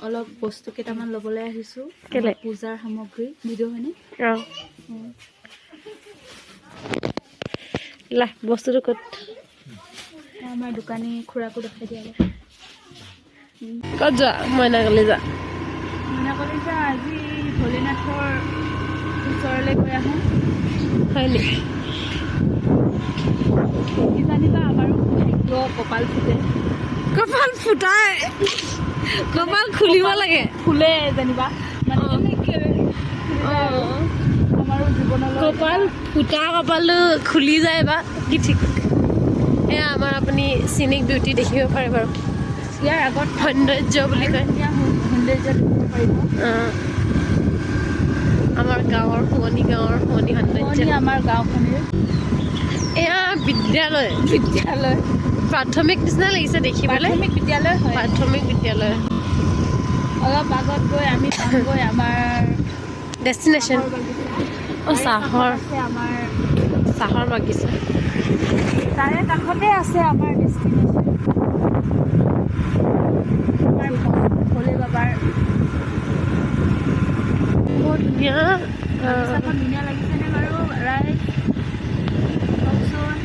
অলপ বস্তু কেইটামান ল'বলৈ আহিছোঁ। কেলে পূজাৰ সামগ্ৰী ভিডিঅ' হয়নে? লা বস্তুটো ক'ত? আমাৰ দোকানী খুৰাকো দেখাই দিয়া। ক'ত যোৱা? মইনাকালি যোৱা। মইনাকালি যা আজি ভোলেনাথৰ ওচৰলৈ গৈ আহোঁ। হয় নেকি? কিজানিবা আমাৰো ভাগ্য কপাল ফুটে। কপাল ফুটাই কপাল খুলিব লাগে। ফুলে যেনিবা মানে আমাৰো জীৱনলৈ কপাল ফুটা কপালো খুলি যায় বা কি ঠিক। এয়া আমাৰ আপুনি চিনিক বিউটি দেখিব পাৰে বাৰু। ইয়াৰ আগত সৌন্দৰ্য বুলি কয়। সৌন্দৰ্য দেখিব পাৰিব। আমাৰ গাঁৱৰ শুৱনি সৌন্দৰ্য। আমাৰ গাঁওখনেই এয়া বিদ্যালয় প্ৰাথমিক নিচিনা লাগিছে দেখিবলৈ। প্ৰাথমিক বিদ্যালয় হয়। প্ৰাথমিক বিদ্যালয়। অলপ আগত গৈ আমি পামগৈ আমাৰ ডেষ্টিনেশ্যন। চাহৰ বাগিচা। তাৰে কাষতে আছে আমাৰ ডেষ্টিনেশ্যন। আমাৰ ভোলে বাবাৰ বহুত ধুনীয়া। বাগিচাখন ধুনীয়া লাগিছেনে বাৰু ৰাইজ? কওকচোন।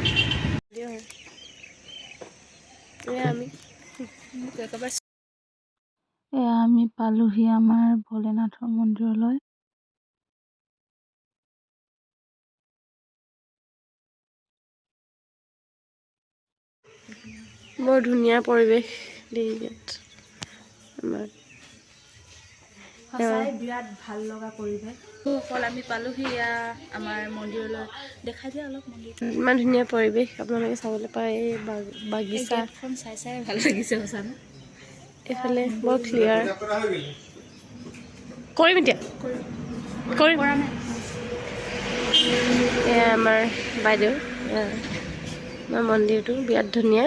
এয়া আমি পালোহি আমাৰ ভোলেনাথৰ মন্দিৰলৈ। বৰ ধুনীয়া পৰিৱেশ দেই ইয়াত। আমাৰ সঁচাই বিৰাট ভাল লগা পৰিৱেশ। অকল আমি পালোহি এয়া আমাৰ মন্দিৰলৈ। দেখাই দিয়া অলপ মন্দিৰটো। ইমান ধুনীয়া পৰিৱেশ আপোনালোকে চাবলৈ পায়। এই বাগিচা চাই ভাল লাগিছে সঁচানে। এইফালে বৰ ক্লিয়াৰ। কৰিম এতিয়া কৰিম। এয়া আমাৰ বাইদেউ। আমাৰ মন্দিৰটো বিৰাট ধুনীয়া।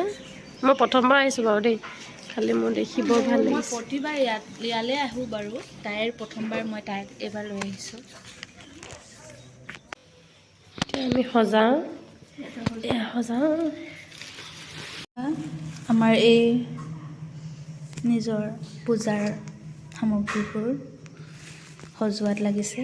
মই প্ৰথমবাৰ আহিছোঁ বাৰু দেই। খালি মোৰ দেখি বৰ ভাল লাগিছে। প্ৰতিবাৰ ইয়ালৈ আহোঁ বাৰু। তাইৰ প্ৰথমবাৰ মই তাইক এইবাৰ লৈ আহিছোঁ। এতিয়া আমি সজাওঁ। আমাৰ এই নিজৰ পূজাৰ সামগ্ৰীবোৰ সজোৱাত লাগিছে।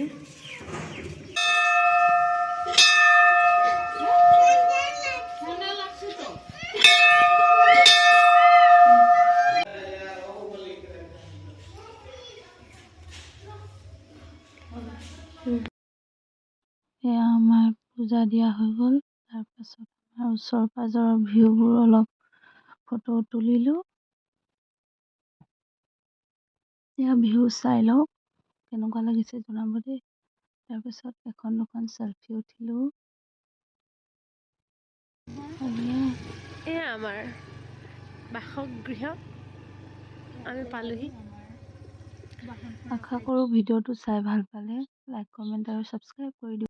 এয়া আমাৰ পূজা দিয়া হৈ গ'ল। তাৰপাছত আমাৰ ওচৰ পাজৰৰ ভিউবোৰ অলপ ফটো তুলিলোঁ। এয়া ভিউ চাই লওঁ কেনেকুৱা লাগিছে জনাব দেই। তাৰপিছত এখন দুখন চেলফি উঠিলোঁ। এয়া আমাৰ বাসগৃহ আমি পালোহি। আশা কৰোঁ ভিডিঅ'টো চাই ভাল পালে। লাইক কমেণ্ট আৰু ছাবস্ক্ৰাইব কৰি দিব।